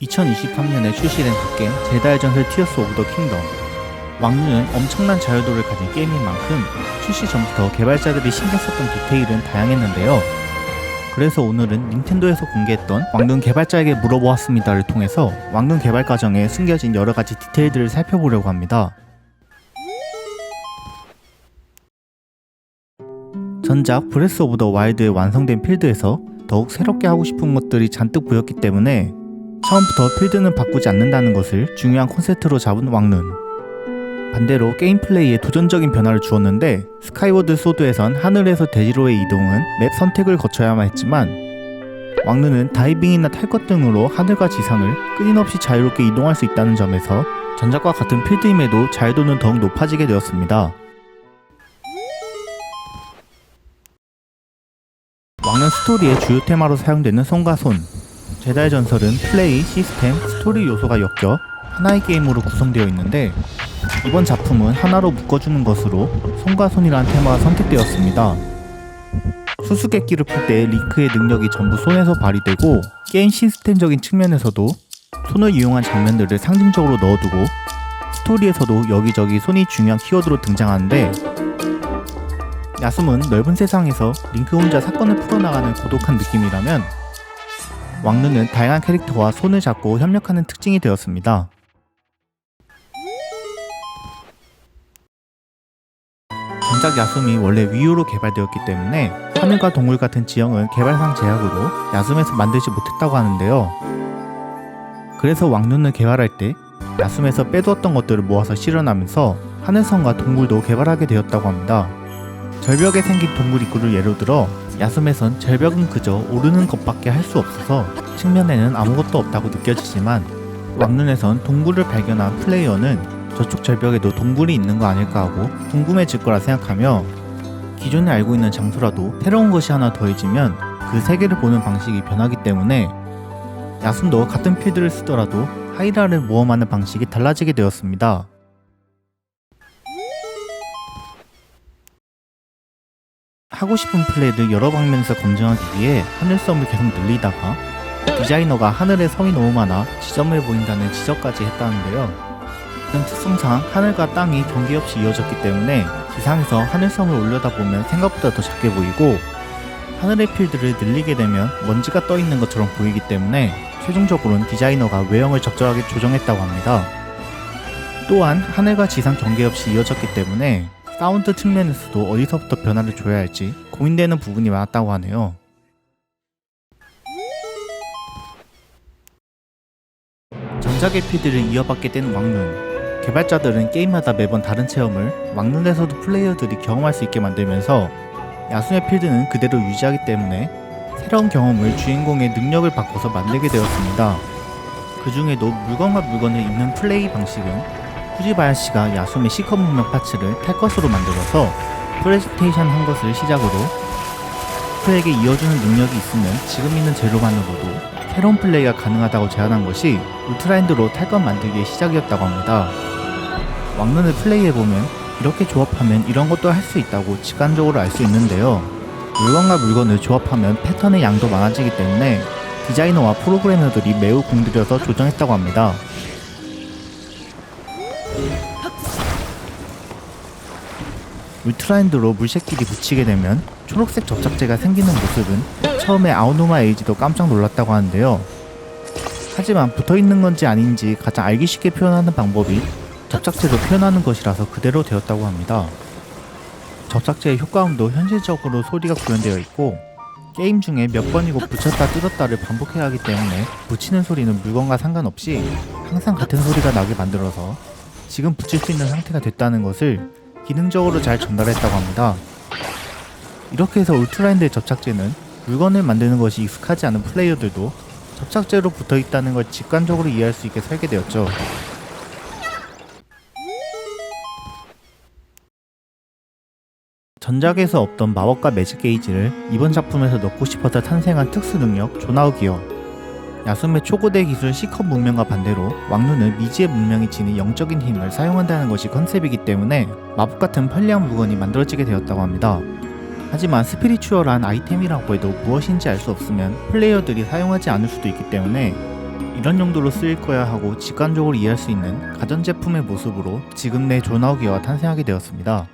2023년에 출시된 갓게임 제다의 전설 티어스 오브 더 킹덤. 왕류는 엄청난 자유도를 가진 게임인 만큼 출시 전부터 개발자들이 신경 썼던 디테일은 다양했는데요. 그래서 오늘은 닌텐도에서 공개했던 왕눈 개발자에게 물어보았습니다를 통해서 왕눈 개발 과정에 숨겨진 여러가지 디테일들을 살펴보려고 합니다. 전작 브레스 오브 더 와일드의 완성된 필드에서 더욱 새롭게 하고 싶은 것들이 잔뜩 보였기 때문에 처음부터 필드는 바꾸지 않는다는 것을 중요한 콘셉트로 잡은 왕눈. 반대로 게임 플레이에 도전적인 변화를 주었는데 스카이워드 소드에선 하늘에서 대지로의 이동은 맵 선택을 거쳐야만 했지만 왕눈은 다이빙이나 탈 것 등으로 하늘과 지상을 끊임없이 자유롭게 이동할 수 있다는 점에서 전작과 같은 필드임에도 자유도는 더욱 높아지게 되었습니다. 왕눈 스토리의 주요 테마로 사용되는 손과 손. 제다의 전설은 플레이, 시스템, 스토리 요소가 엮여 하나의 게임으로 구성되어 있는데 이번 작품은 하나로 묶어주는 것으로 손과 손이라는 테마가 선택되었습니다. 수수께끼를 풀 때 링크의 능력이 전부 손에서 발휘되고 게임 시스템적인 측면에서도 손을 이용한 장면들을 상징적으로 넣어두고 스토리에서도 여기저기 손이 중요한 키워드로 등장하는데 야숨은 넓은 세상에서 링크 혼자 사건을 풀어나가는 고독한 느낌이라면 왕눈은 다양한 캐릭터와 손을 잡고 협력하는 특징이 되었습니다. 전작 야숨이 원래 위유로 개발되었기 때문에 하늘과 동굴 같은 지형은 개발상 제약으로 야숨에서 만들지 못했다고 하는데요. 그래서 왕눈을 개발할 때 야숨에서 빼두었던 것들을 모아서 실현하면서 하늘성과 동굴도 개발하게 되었다고 합니다. 절벽에 생긴 동굴 입구를 예로 들어 야숨에선 절벽은 그저 오르는 것밖에 할 수 없어서 측면에는 아무것도 없다고 느껴지지만 왕눈에선 동굴을 발견한 플레이어는 저쪽 절벽에도 동굴이 있는 거 아닐까 하고 궁금해질 거라 생각하며 기존에 알고 있는 장소라도 새로운 것이 하나 더해지면 그 세계를 보는 방식이 변하기 때문에 야숨도 같은 필드를 쓰더라도 하이라를 모험하는 방식이 달라지게 되었습니다. 하고 싶은 플레이를 여러 방면에서 검증하기 위해 하늘섬을 계속 늘리다가 디자이너가 하늘에 섬이 너무 많아 지저분해 보인다는 지적까지 했다는데요. 이런 특성상 하늘과 땅이 경계 없이 이어졌기 때문에 지상에서 하늘섬을 올려다보면 생각보다 더 작게 보이고 하늘의 필드를 늘리게 되면 먼지가 떠있는 것처럼 보이기 때문에 최종적으로는 디자이너가 외형을 적절하게 조정했다고 합니다. 또한 하늘과 지상 경계 없이 이어졌기 때문에 사운드 측면에서도 어디서부터 변화를 줘야 할지 고민되는 부분이 많았다고 하네요. 전작의 필드를 이어받게 된 왕눈. 개발자들은 게임마다 매번 다른 체험을 왕눈에서도 플레이어들이 경험할 수 있게 만들면서 야숨의 필드는 그대로 유지하기 때문에 새로운 경험을 주인공의 능력을 바꿔서 만들게 되었습니다. 그 중에도 물건과 물건을 잇는 플레이 방식은 후지바야시가 야숨의 시커 문명 파츠를 탈 것으로 만들어서 프레젠테이션 한 것을 시작으로 플레이에게 이어주는 능력이 있으면 지금 있는 재료만으로도 새로운 플레이가 가능하다고 제안한 것이 울트라인드로 탈 것 만들기의 시작이었다고 합니다. 왕눈을 플레이해보면 이렇게 조합하면 이런 것도 할 수 있다고 직관적으로 알 수 있는데요. 물건과 물건을 조합하면 패턴의 양도 많아지기 때문에 디자이너와 프로그래머들이 매우 공들여서 조정했다고 합니다. 울트라인드로 물새끼리 붙이게 되면 초록색 접착제가 생기는 모습은 처음에 아오노마 에이지도 깜짝 놀랐다고 하는데요. 하지만 붙어있는 건지 아닌지 가장 알기 쉽게 표현하는 방법이 접착제로 표현하는 것이라서 그대로 되었다고 합니다. 접착제의 효과음도 현실적으로 소리가 구현되어 있고 게임 중에 몇 번이고 붙였다 뜯었다를 반복해야 하기 때문에 붙이는 소리는 물건과 상관없이 항상 같은 소리가 나게 만들어서 지금 붙일 수 있는 상태가 됐다는 것을 기능적으로 잘 전달했다고 합니다. 이렇게 해서 울트라인드의 접착제는 물건을 만드는 것이 익숙하지 않은 플레이어들도 접착제로 붙어있다는 걸 직관적으로 이해할 수 있게 설계되었죠. 전작에서 없던 마법과 매직 게이지를 이번 작품에서 넣고 싶어서 탄생한 특수 능력 조나우 기어. 야숨의 초고대 기술 시커 문명과 반대로 왕눈은 미지의 문명이 지닌 영적인 힘을 사용한다는 것이 컨셉이기 때문에 마법 같은 편리한 물건이 만들어지게 되었다고 합니다. 하지만 스피리추얼한 아이템이라고 해도 무엇인지 알 수 없으면 플레이어들이 사용하지 않을 수도 있기 때문에 이런 용도로 쓰일 거야 하고 직관적으로 이해할 수 있는 가전제품의 모습으로 지금 내 조나우기어가 탄생하게 되었습니다.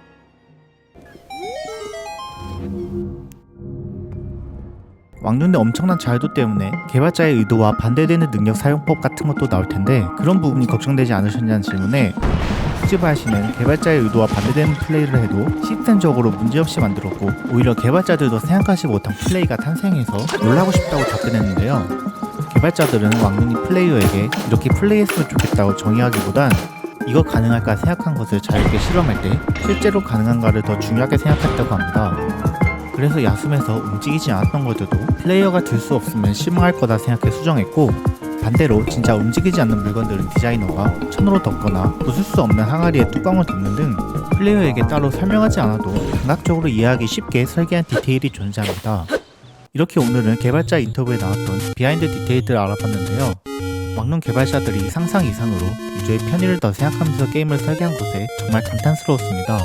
왕눈의 엄청난 자유도 때문에 개발자의 의도와 반대되는 능력 사용법 같은 것도 나올 텐데 그런 부분이 걱정되지 않으셨냐는 질문에 후지바야시는 개발자의 의도와 반대되는 플레이를 해도 시스템적으로 문제없이 만들었고 오히려 개발자들도 생각하지 못한 플레이가 탄생해서 놀라고 싶다고 답변했는데요. 개발자들은 왕눈이 플레이어에게 이렇게 플레이했으면 좋겠다고 정의하기보단 이거 가능할까 생각한 것을 자유롭게 실험할 때 실제로 가능한가를 더 중요하게 생각했다고 합니다. 그래서 야숨에서 움직이지 않았던 것들도 플레이어가 들 수 없으면 실망할 거다 생각해 수정했고 반대로 진짜 움직이지 않는 물건들은 디자이너가 천으로 덮거나 부술 수 없는 항아리에 뚜껑을 덮는 등 플레이어에게 따로 설명하지 않아도 감각적으로 이해하기 쉽게 설계한 디테일이 존재합니다. 이렇게 오늘은 개발자 인터뷰에 나왔던 비하인드 디테일들을 알아봤는데요. 왕눈 개발자들이 상상 이상으로 유저의 편의를 더 생각하면서 게임을 설계한 것에 정말 감탄스러웠습니다.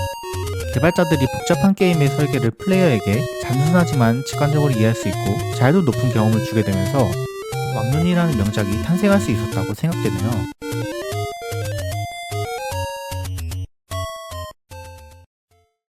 개발자들이 복잡한 게임의 설계를 플레이어에게 단순하지만 직관적으로 이해할 수 있고 자유도 높은 경험을 주게 되면서 왕눈이라는 명작이 탄생할 수 있었다고 생각되네요.